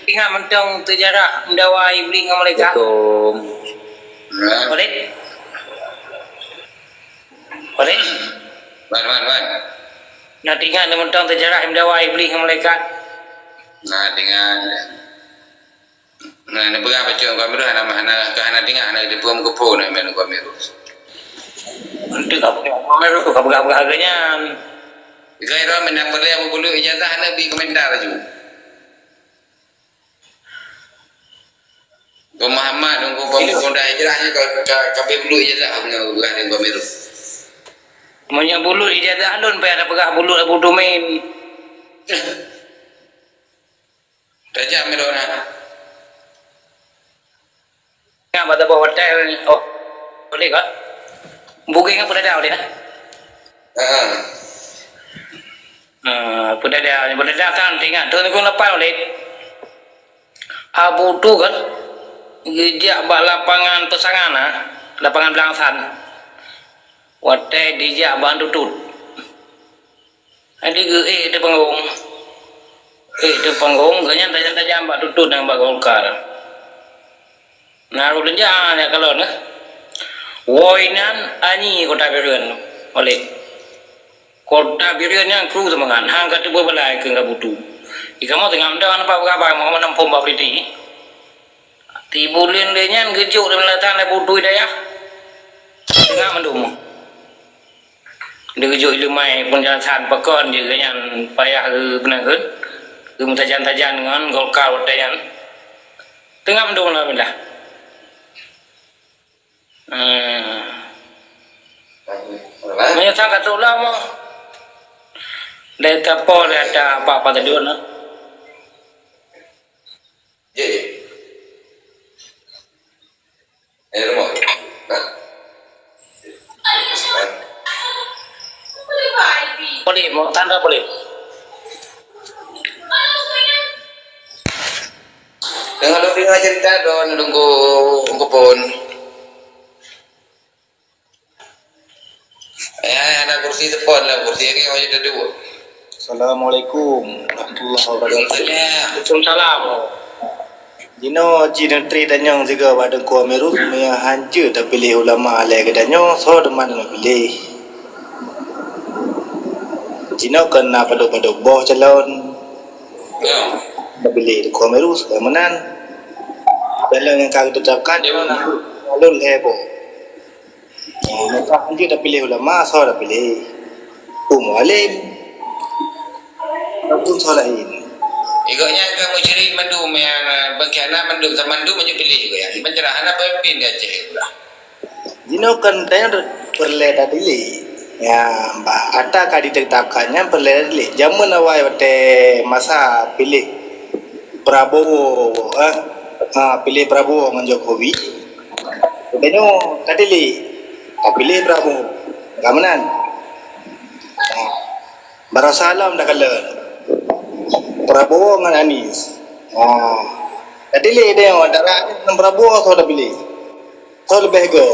Speaker 9: Ingat mentang terjarak mendawai beli dengan mereka. Boleh? Boleh?
Speaker 3: Wan.
Speaker 9: Nak tinggal mentang terjarak mendawai beli dengan mereka.
Speaker 3: Nah dengan nah berapa macam kau miru anak kahana tinggal anak di puam kepo nak main kau miru.
Speaker 9: Untuk apa harganya?
Speaker 3: Jika itu mana perlu yang bulu ijazah anak bi komentar aja. Kau Muhammad nunggu kau dah ijazahnya kau bulu ijazah punya bukan kau miru.
Speaker 9: Banyak bulu ijazah alun payah ada pegak bulu ada bodoh main.
Speaker 3: Tajam miru nak.
Speaker 9: Yang pada bawa hotel, boleh tak? Booking apa dah boleh tak? Boleh dah kan tinggal. Tu aku lepas boleh. Abu tu kan, dia bak lapangan pesangan lapangan belangsan. Hotel dia bak tutut. Ada ke dia panggung, ganyan tajam bak tutut dengan bak Golkar. Naruh lenjang ya kalau na. Woinan ani kota Birian oleh. Kota Birian yang kru semangan hang kata berbelai ke ngabutu. Ikamu tengah mendawan apa kabar mau menampung bab riti. Tibulin denyan gejuk dan melatan le butu daya. Tengah mendum. Dia gejuk lumai penjelasan pakon je ganyan payah ke benar ke. Ke mutajan-tajan dengan Golkar wadayan. Tengah mendum lah bila. Banyak sangat ulama. Leta pol ada apa-apa tadi na?
Speaker 3: Ya. Rumah.
Speaker 9: Boleh, mau tanda boleh.
Speaker 3: Dengan lu dengar cerita don nunggu pun. Anak kursi depan lah, kursi ini macam ada dua.
Speaker 2: Assalamualaikum warahmatullahi wabarakatuh.
Speaker 9: Waalaikumsalam.
Speaker 2: Dino jinetri danyong juga wadeng ko Ameru mea hancur tak pilih ulama ale ke danyo so deman nak pilih. Dino kena pada boh calon.
Speaker 3: Ya.
Speaker 2: Tak pilih ko Ameru kemenan. Dalam yang kau tetapkan alun hebo. Mereka hancur tak pilih ulama so tak pilih. Alim. Ataupun so lain.
Speaker 3: Ikutnya kamu ciri mendum yang bangkiana mendum sama mendum banyak pilih juga ya. Pencerahan apa pin dia cek lah.
Speaker 2: Dino kan tanya perleda pilih. Ya, mbak ada kadi ditetapkannya perleda pilih. Jamun awal wate masa pilih Prabowo, pilih Prabowo dengan Jokowi. Dino kadi pilih Prabowo. Gamanan. Barasalam dah kalah. Prabowo dengan Anies. Tadi dia antara Prabowo so dah pilih. So lebih ke.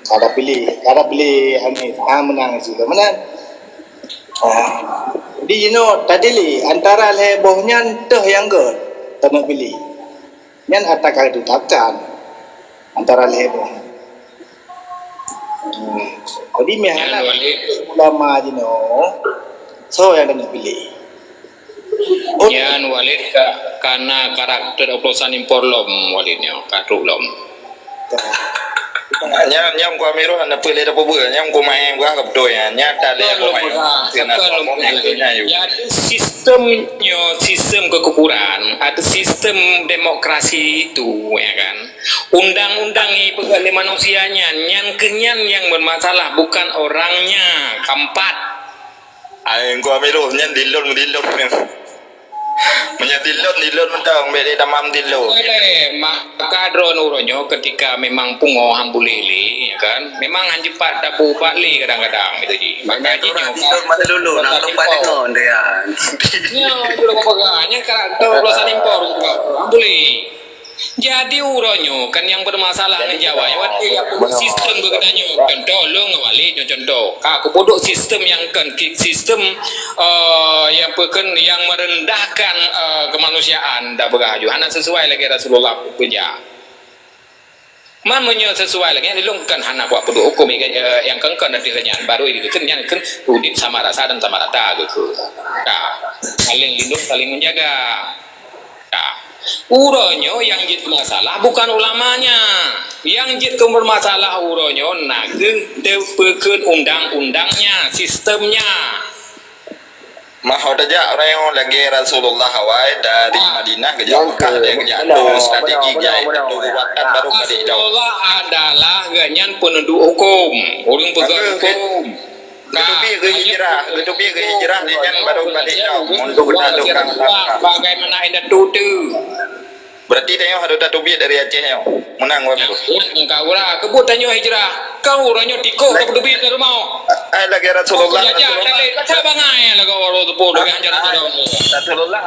Speaker 10: Kada pilih Hanif. Menang juga. Menang. Di tadi antara hebohnya teh yang ke tanah pilih. Nyan atakal itu takkan antara heboh. Jadi mihala ulama so yang tanah pilih.
Speaker 1: Yan Walid karena karakter oplosan impor lom Walidnya katruk lom.
Speaker 2: Nyam ko Amiru anda pilih ada pebul nyam ko main gua ke betul ya nyata dia ko main karena kamu yang yuk.
Speaker 1: Jadi sistem kekufuran atau sistem demokrasi itu ya kan. Undang-undang pegali manusianya yang kenyan yang bermasalah bukan orangnya. Keempat.
Speaker 2: Ai ko Amiru nyan dilon dilon mentang beda tamam dilon.
Speaker 1: Maka drone uronyo ketika memang pungo hambulili ya kan memang hanjepat dapu pakli kadang-kadang itu ji maka ji
Speaker 7: dilon mata dulu nak tempat dengon dia
Speaker 1: ya dulu pegangnya karakter urusan impor hambuli. Jadi uronyo kan yang bermasalah dengan Jawa ya sistem begitu contoh lo ngawali contoh aku bodoh sistem yang sistem yang merendahkan kemanusiaan dah beraju hana sesuai lagi Rasulullah punya man menyo sesuai lagi dilungkan hana buat bodoh hukum yang kengkan nanti kenyan baru itu kenyan kan udit sama rasa dan sama rata gitu saling lindung saling menjaga uronyo yang jid masalah bukan ulamanya yang jid bermasalah uronyo nage depeken undang-undangnya sistemnya
Speaker 2: Mahal aja orang yang lagi Rasulullah Hawaii dari Madinah ke Mekah dia kerja itu strategi dia itu buatan baru kali itu.
Speaker 1: Rasulullah adalah ganyan penduduk hukum orang pegang hukum.
Speaker 2: Ketubi ke hijrah dia yang baru kali itu untuk beradu kan.
Speaker 1: Bagaimana anda tutu?
Speaker 2: Berarti dia harus ketubi dari Aceh menang waktu.
Speaker 1: Engkau lah kebutannya hijrah. Kau orangnya tiko ke ketubi dari mau.
Speaker 2: Lagi Rasulullah.
Speaker 1: Kata bangai lah kau orang tu pun dengan ajaran
Speaker 2: Rasulullah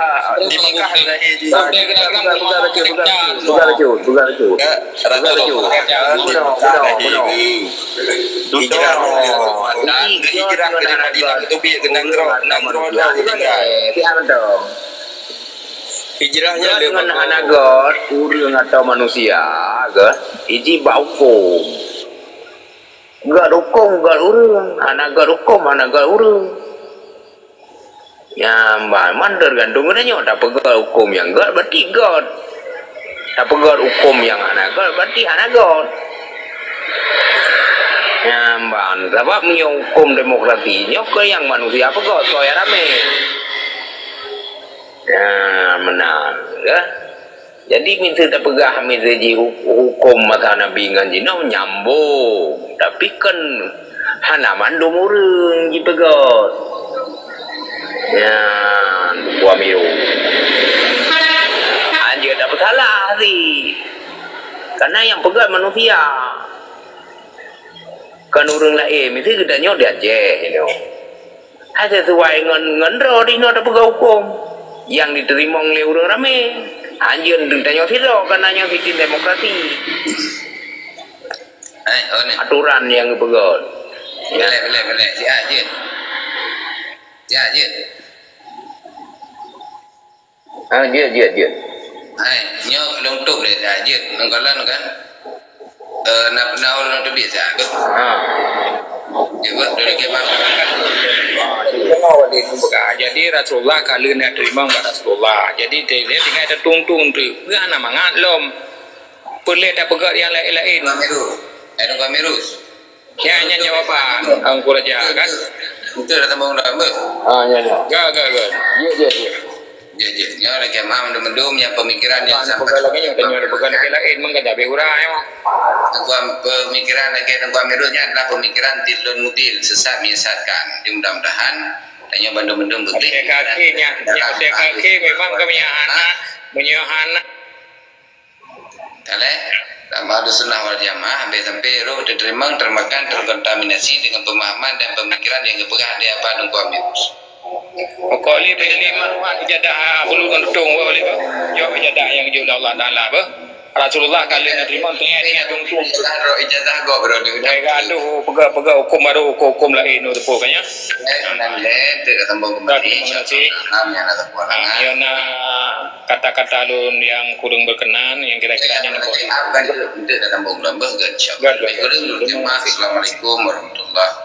Speaker 2: di Mekah lagi. Hijrah dari Madinah ketubi ke Nangro
Speaker 6: Hijrahnya dengan anak God, urang atau manusia, God, iji baukom. God hukum, God urang, anak God hukum, anak God urang. Ya, man tergantung katanya, dapat God hukum yang God, berarti God. Dapat God hukum yang anak God, berarti anak God. Ya, sebab hukum demokrasinya ke yang manusia apa God, soalnya rame. Ya, menang ya. Jadi minta tak pegah minta ji hukum mata Nabi nganjina nyambung. Tapi kan hana mandum urang ji pegot. Ya, gua miru. Anjir tak bersalah sih. Karena yang pegat manusia. Kan urang lain mesti kita nyok dia Aceh you know. Ada sesuai ngan ro di no tak pegah hukum. Yang diterima oleh orang ramai anjir tanya siro karena yang sistem demokrasi aturan yang begon
Speaker 3: boleh si Ajit nyok lungtuk deh si Ajit nengkalan kan nak tu biasa juga dari kemana
Speaker 1: jadi Rasulullah kalau nak terima pada Rasulullah jadi dia tinggal ada tung-tung tu bukan nama ngalom boleh tak pegat yang lain-lain
Speaker 3: Kamirus
Speaker 1: ya hanya jawapan angku raja kan
Speaker 3: itu dah tambah undang ya lagi mendum yang pemikiran yang
Speaker 1: sampai lagi yang tanya bukan lain mengada beurah ya
Speaker 3: pemikiran lagi tentang Kamirusnya adalah pemikiran tilun mutil sesat menyesatkan mudah-mudahan tanya benda-benda betul
Speaker 1: kaki memang kami anak
Speaker 3: kale tambah sunnah wal jamaah sampai roh diterima termakan terkontaminasi dengan pemahaman dan pemikiran yang kepegah dia apa nunggu Kamirus
Speaker 1: Kali pilih maruah ijadah bulu kentung boleh bah. Yo ijadah yang jauh Allah Taala bah. Rasulullah kali nak terima tengah tunggu.
Speaker 3: ijazah go bro ni udah
Speaker 1: Gaduh pegak hukum baru hukum lain tu pokoknya.
Speaker 3: dan le te ketemu kembali
Speaker 1: Terima kasih.
Speaker 3: yang ada kualangan
Speaker 1: Ya na kata-kata lun yang kurang berkenan yang kira-kiranya nak
Speaker 3: kan untuk ketemu lembah gacak. Assalamualaikum warahmatullahi